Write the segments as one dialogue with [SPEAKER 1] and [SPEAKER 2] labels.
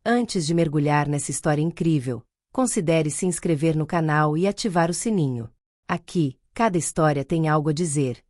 [SPEAKER 1] Antes de mergulhar nessa história incrível, considere se inscrever no canal e ativar o sininho. Aqui, cada história tem algo a dizer,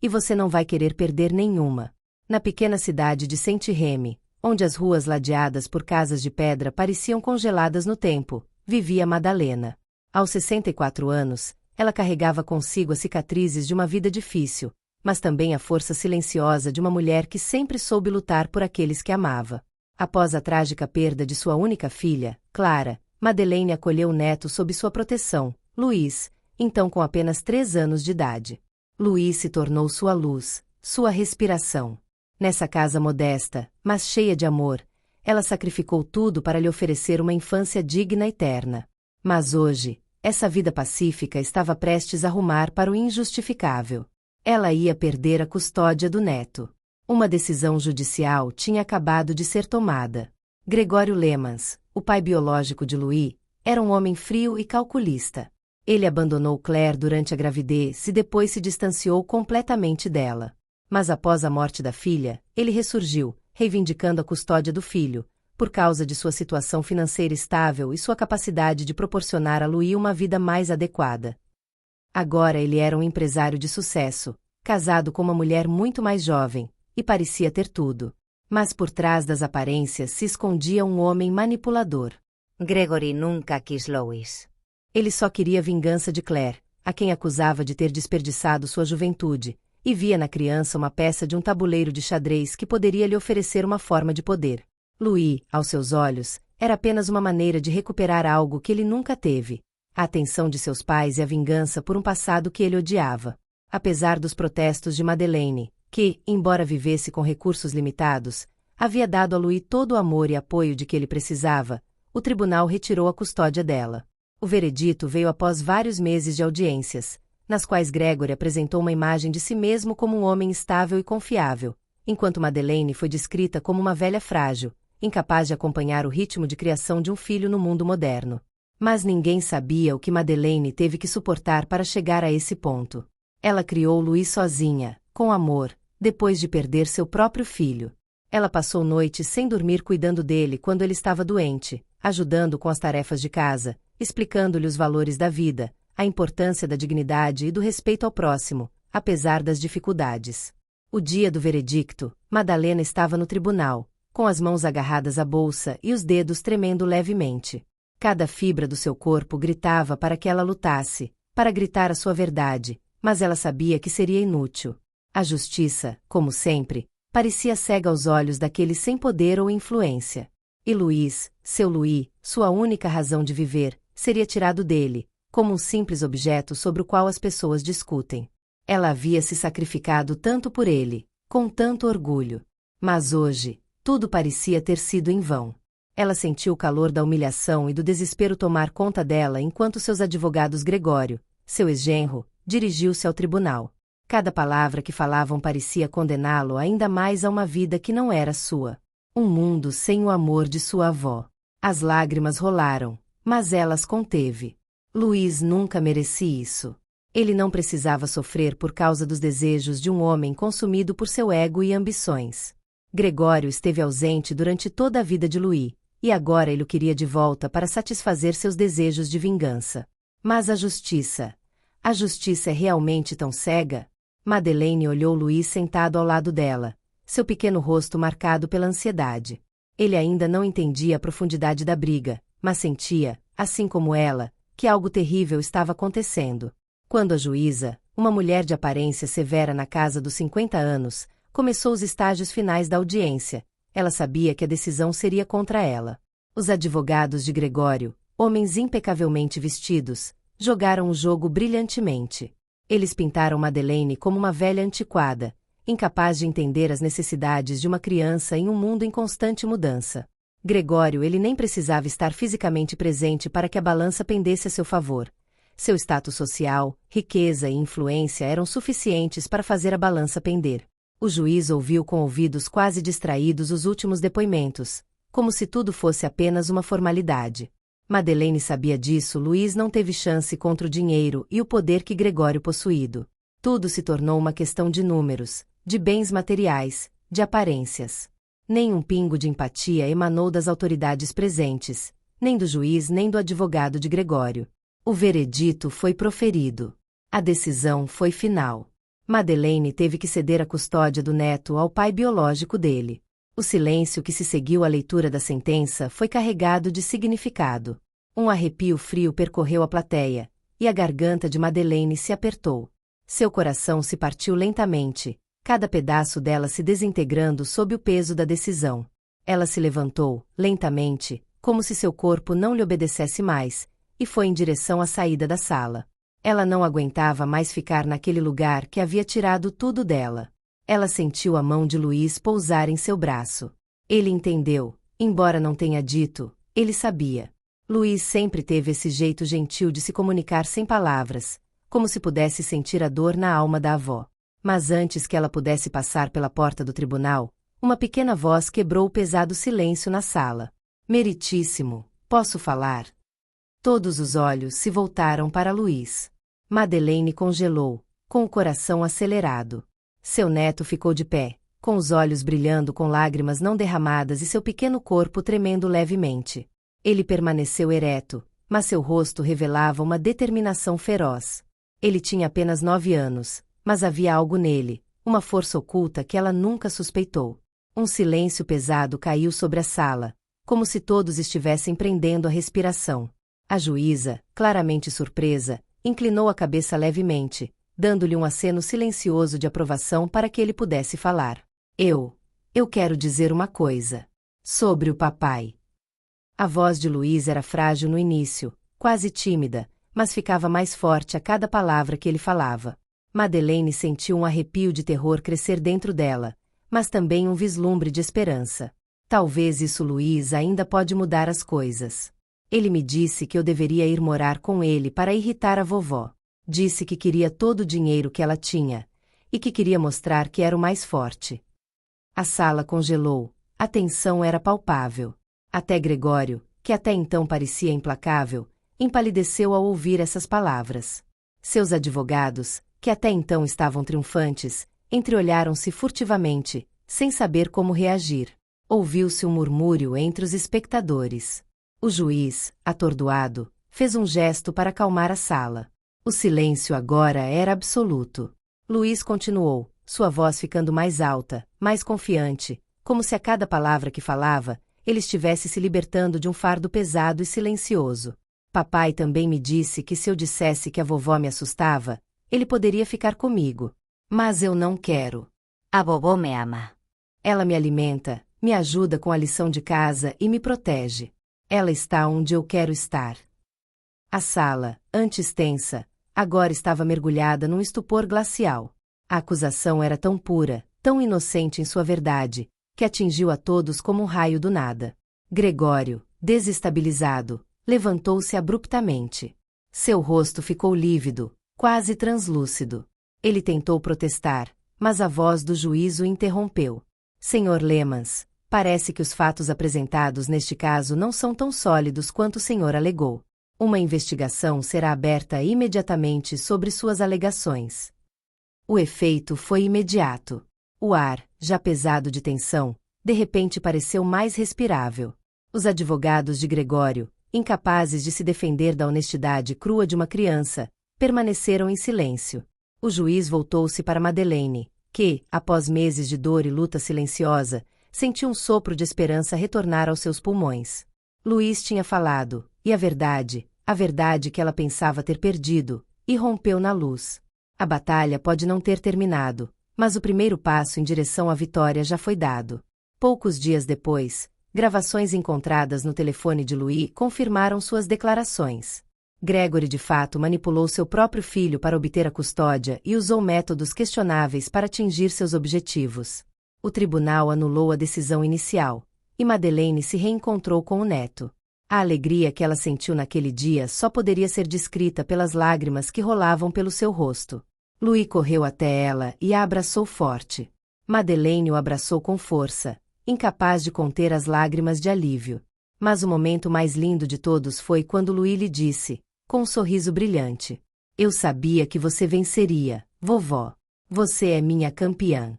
[SPEAKER 1] e você não vai querer perder nenhuma. Na pequena cidade de Saint-Rémy, onde as ruas ladeadas por casas de pedra pareciam congeladas no tempo, vivia Madalena. Aos 64 anos, ela carregava consigo as cicatrizes de uma vida difícil, mas também a força silenciosa de uma mulher que sempre soube lutar por aqueles que amava. Após a trágica perda de sua única filha, Clara, Madeleine acolheu o neto sob sua proteção, Luís, então com apenas 3 anos de idade. Luís se tornou sua luz, sua respiração. Nessa casa modesta, mas cheia de amor, ela sacrificou tudo para lhe oferecer uma infância digna e terna. Mas hoje, essa vida pacífica estava prestes a rumar para o injustificável. Ela ia perder a custódia do neto. Uma decisão judicial tinha acabado de ser tomada. Gregório Lemans, o pai biológico de Louis, era um homem frio e calculista. Ele abandonou Claire durante a gravidez e depois se distanciou completamente dela. Mas após a morte da filha, ele ressurgiu, reivindicando a custódia do filho, por causa de sua situação financeira estável e sua capacidade de proporcionar a Louis uma vida mais adequada. Agora ele era um empresário de sucesso, casado com uma mulher muito mais jovem, e parecia ter tudo. Mas por trás das aparências se escondia um homem manipulador.
[SPEAKER 2] Gregory nunca quis Louis.
[SPEAKER 1] Ele só queria vingança de Claire, a quem acusava de ter desperdiçado sua juventude, e via na criança uma peça de um tabuleiro de xadrez que poderia lhe oferecer uma forma de poder. Louis, aos seus olhos, era apenas uma maneira de recuperar algo que ele nunca teve: a atenção de seus pais e a vingança por um passado que ele odiava. Apesar dos protestos de Madeleine, que, embora vivesse com recursos limitados, havia dado a Louis todo o amor e apoio de que ele precisava, o tribunal retirou a custódia dela. O veredito veio após vários meses de audiências, nas quais Gregory apresentou uma imagem de si mesmo como um homem estável e confiável, enquanto Madeleine foi descrita como uma velha frágil, incapaz de acompanhar o ritmo de criação de um filho no mundo moderno. Mas ninguém sabia o que Madeleine teve que suportar para chegar a esse ponto. Ela criou Louis sozinha, com amor, depois de perder seu próprio filho. Ela passou noites sem dormir cuidando dele quando ele estava doente, ajudando com as tarefas de casa, explicando-lhe os valores da vida, a importância da dignidade e do respeito ao próximo, apesar das dificuldades. O dia do veredicto, Madalena estava no tribunal, com as mãos agarradas à bolsa e os dedos tremendo levemente. Cada fibra do seu corpo gritava para que ela lutasse, para gritar a sua verdade, mas ela sabia que seria inútil. A justiça, como sempre, parecia cega aos olhos daqueles sem poder ou influência. E Louis, seu Louis, sua única razão de viver, seria tirado dele, como um simples objeto sobre o qual as pessoas discutem. Ela havia se sacrificado tanto por ele, com tanto orgulho. Mas hoje, tudo parecia ter sido em vão. Ela sentiu o calor da humilhação e do desespero tomar conta dela enquanto seus advogados Gregório, seu ex-genro, dirigiu-se ao tribunal. Cada palavra que falavam parecia condená-lo ainda mais a uma vida que não era sua. Um mundo sem o amor de sua avó. As lágrimas rolaram, mas ela as conteve. Louis nunca merecia isso. Ele não precisava sofrer por causa dos desejos de um homem consumido por seu ego e ambições. Gregório esteve ausente durante toda a vida de Louis, e agora ele o queria de volta para satisfazer seus desejos de vingança. Mas a justiça é realmente tão cega? Madeleine olhou Louis sentado ao lado dela, seu pequeno rosto marcado pela ansiedade. Ele ainda não entendia a profundidade da briga, mas sentia, assim como ela, que algo terrível estava acontecendo. Quando a juíza, uma mulher de aparência severa na casa dos 50 anos, começou os estágios finais da audiência, ela sabia que a decisão seria contra ela. Os advogados de Gregório, homens impecavelmente vestidos, jogaram o jogo brilhantemente. Eles pintaram Madeleine como uma velha antiquada, incapaz de entender as necessidades de uma criança em um mundo em constante mudança. Gregório, ele nem precisava estar fisicamente presente para que a balança pendesse a seu favor. Seu status social, riqueza e influência eram suficientes para fazer a balança pender. O juiz ouviu com ouvidos quase distraídos os últimos depoimentos, como se tudo fosse apenas uma formalidade. Madeleine sabia disso. Louis não teve chance contra o dinheiro e o poder que Gregório possuído. Tudo se tornou uma questão de números, de bens materiais, de aparências. Nem um pingo de empatia emanou das autoridades presentes, nem do juiz nem do advogado de Gregório. O veredito foi proferido. A decisão foi final. Madeleine teve que ceder a custódia do neto ao pai biológico dele. O silêncio que se seguiu à leitura da sentença foi carregado de significado. Um arrepio frio percorreu a plateia, e a garganta de Madeleine se apertou. Seu coração se partiu lentamente, cada pedaço dela se desintegrando sob o peso da decisão. Ela se levantou, lentamente, como se seu corpo não lhe obedecesse mais, e foi em direção à saída da sala. Ela não aguentava mais ficar naquele lugar que havia tirado tudo dela. Ela sentiu a mão de Luiz pousar em seu braço. Ele entendeu, embora não tenha dito, ele sabia. Luiz sempre teve esse jeito gentil de se comunicar sem palavras, como se pudesse sentir a dor na alma da avó. Mas antes que ela pudesse passar pela porta do tribunal, uma pequena voz quebrou o pesado silêncio na sala. Meritíssimo, posso falar? Todos os olhos se voltaram para Luiz. Madeleine congelou, com o coração acelerado. Seu neto ficou de pé, com os olhos brilhando com lágrimas não derramadas e seu pequeno corpo tremendo levemente. Ele permaneceu ereto, mas seu rosto revelava uma determinação feroz. Ele tinha apenas 9 anos, mas havia algo nele, uma força oculta que ela nunca suspeitou. Um silêncio pesado caiu sobre a sala, como se todos estivessem prendendo a respiração. A juíza, claramente surpresa, inclinou a cabeça levemente, dando-lhe um aceno silencioso de aprovação para que ele pudesse falar. Eu quero dizer uma coisa. Sobre o papai. A voz de Luiz era frágil no início, quase tímida, mas ficava mais forte a cada palavra que ele falava. Madeleine sentiu um arrepio de terror crescer dentro dela, mas também um vislumbre de esperança. Talvez isso Luiz ainda pode mudar as coisas. Ele me disse que eu deveria ir morar com ele para irritar a vovó. Disse que queria todo o dinheiro que ela tinha, e que queria mostrar que era o mais forte. A sala congelou, a tensão era palpável. Até Gregório, que até então parecia implacável, empalideceu ao ouvir essas palavras. Seus advogados, que até então estavam triunfantes, entreolharam-se furtivamente, sem saber como reagir. Ouviu-se um murmúrio entre os espectadores. O juiz, atordoado, fez um gesto para acalmar a sala. O silêncio agora era absoluto. Luiz continuou, sua voz ficando mais alta, mais confiante, como se a cada palavra que falava, ele estivesse se libertando de um fardo pesado e silencioso. Papai também me disse que se eu dissesse que a vovó me assustava, ele poderia ficar comigo. Mas eu não quero.
[SPEAKER 2] A vovó me ama.
[SPEAKER 1] Ela me alimenta, me ajuda com a lição de casa e me protege. Ela está onde eu quero estar. A sala, antes tensa, agora estava mergulhada num estupor glacial. A acusação era tão pura, tão inocente em sua verdade, que atingiu a todos como um raio do nada. Gregório, desestabilizado, levantou-se abruptamente. Seu rosto ficou lívido, quase translúcido. Ele tentou protestar, mas a voz do juiz o interrompeu. Senhor Lemans, parece que os fatos apresentados neste caso não são tão sólidos quanto o senhor alegou. Uma investigação será aberta imediatamente sobre suas alegações. O efeito foi imediato. O ar, já pesado de tensão, de repente pareceu mais respirável. Os advogados de Gregório, incapazes de se defender da honestidade crua de uma criança, permaneceram em silêncio. O juiz voltou-se para Madeleine, que, após meses de dor e luta silenciosa, sentiu um sopro de esperança retornar aos seus pulmões. Luiz tinha falado, e a verdade que ela pensava ter perdido, irrompeu na luz. A batalha pode não ter terminado, mas o primeiro passo em direção à vitória já foi dado. Poucos dias depois, gravações encontradas no telefone de Louis confirmaram suas declarações. Gregory de fato manipulou seu próprio filho para obter a custódia e usou métodos questionáveis para atingir seus objetivos. O tribunal anulou a decisão inicial, e Madeleine se reencontrou com o neto. A alegria que ela sentiu naquele dia só poderia ser descrita pelas lágrimas que rolavam pelo seu rosto. Louis correu até ela e a abraçou forte. Madeleine o abraçou com força, incapaz de conter as lágrimas de alívio. Mas o momento mais lindo de todos foi quando Louis lhe disse, com um sorriso brilhante: "Eu sabia que você venceria, vovó. Você é minha campeã."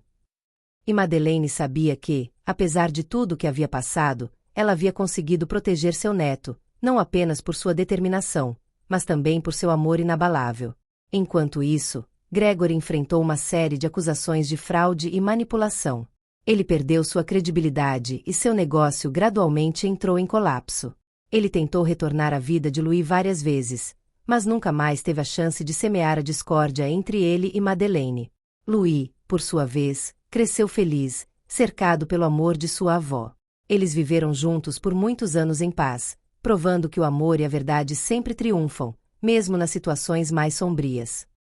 [SPEAKER 1] E Madeleine sabia que, Apesar de tudo o que havia passado, ela havia conseguido proteger seu neto, não apenas por sua determinação, mas também por seu amor inabalável. Enquanto isso, Gregory enfrentou uma série de acusações de fraude e manipulação. Ele perdeu sua credibilidade e seu negócio gradualmente entrou em colapso. Ele tentou retornar à vida de Louis várias vezes, mas nunca mais teve a chance de semear a discórdia entre ele e Madeleine. Louis, por sua vez, cresceu feliz, cercado pelo amor de sua avó. Eles viveram juntos por muitos anos em paz, provando que o amor e a verdade sempre triunfam, mesmo nas situações mais sombrias.